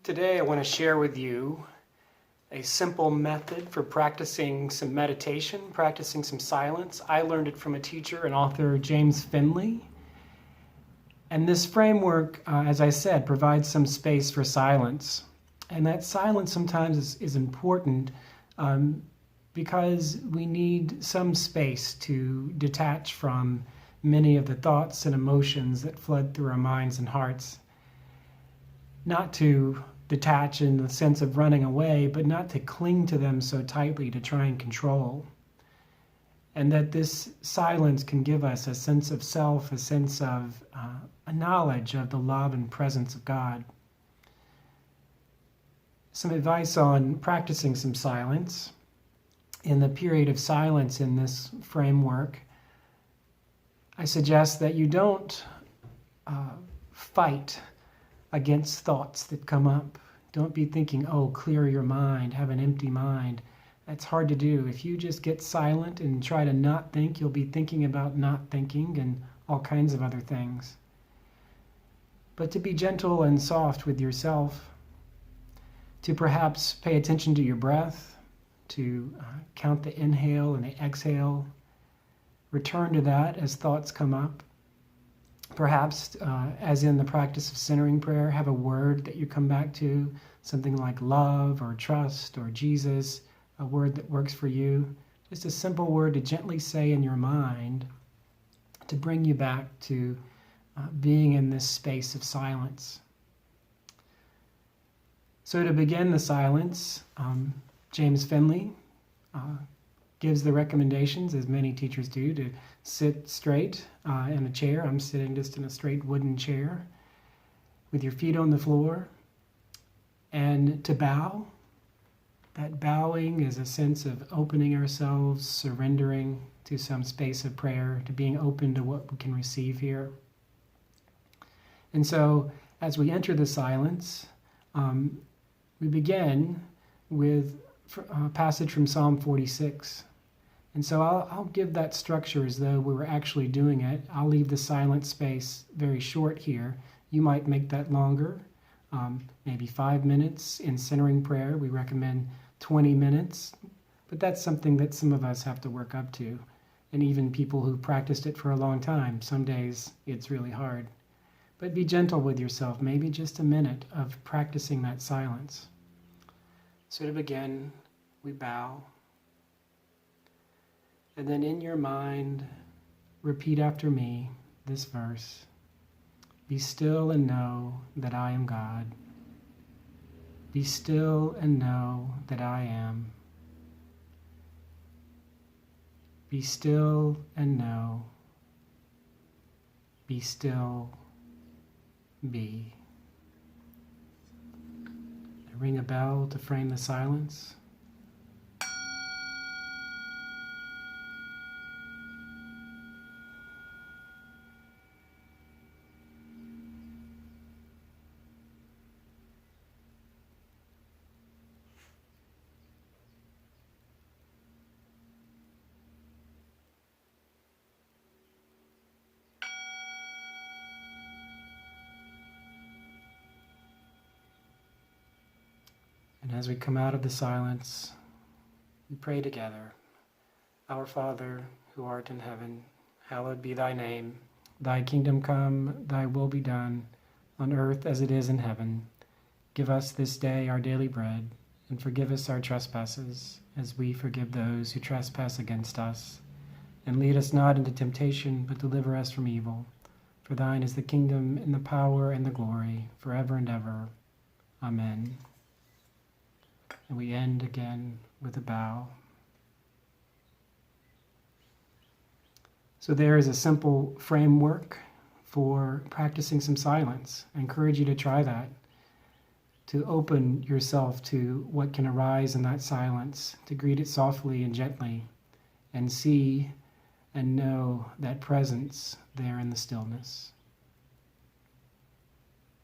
Today I want to share with you a simple method for practicing some meditation, practicing some silence. I learned it from a teacher and author, James Finley. And this framework, as I said, provides some space for silence. And that silence sometimes is important because we need some space to detach from many of the thoughts and emotions that flood through our minds and hearts. Not to detach in the sense of running away, but not to cling to them so tightly to try and control. And that this silence can give us a sense of self, a sense of a knowledge of the love and presence of God. Some advice on practicing some silence. In the period of silence in this framework, I suggest that you don't fight against thoughts that come up. Don't be thinking, oh, clear your mind, have an empty mind. That's hard to do. If you just get silent and try to not think, you'll be thinking about not thinking and all kinds of other things. But to be gentle and soft with yourself, to perhaps pay attention to your breath, to count the inhale and the exhale, return to that as thoughts come up. Perhaps, as in the practice of centering prayer, have a word that you come back to, something like love or trust or Jesus, a word that works for you. Just a simple word to gently say in your mind to bring you back to being in this space of silence. So to begin the silence, James Finley gives the recommendations, as many teachers do, to sit straight in a chair. I'm sitting just in a straight wooden chair with your feet on the floor, and to bow. That bowing is a sense of opening ourselves, surrendering to some space of prayer, to being open to what we can receive here. And so as we enter the silence, we begin with a passage from Psalm 46. And so I'll give that structure as though we were actually doing it. I'll leave the silent space very short here. You might make that longer, maybe 5 minutes. In centering prayer, we recommend 20 minutes. But that's something that some of us have to work up to. And even people who practiced it for a long time, some days it's really hard. But be gentle with yourself, maybe just a minute of practicing that silence. So to begin, we bow. And then in your mind, repeat after me this verse. Be still and know that I am God. Be still and know that I am. Be still and know. Be still, be. I ring a bell to frame the silence. And as we come out of the silence, we pray together. Our Father, who art in heaven, hallowed be thy name. Thy kingdom come, thy will be done, on earth as it is in heaven. Give us this day our daily bread, and forgive us our trespasses, as we forgive those who trespass against us. And lead us not into temptation, but deliver us from evil. For thine is the kingdom, and the power, and the glory, forever and ever. Amen. And we end again with a bow. So there is a simple framework for practicing some silence. I encourage you to try that, to open yourself to what can arise in that silence, to greet it softly and gently, and see and know that presence there in the stillness.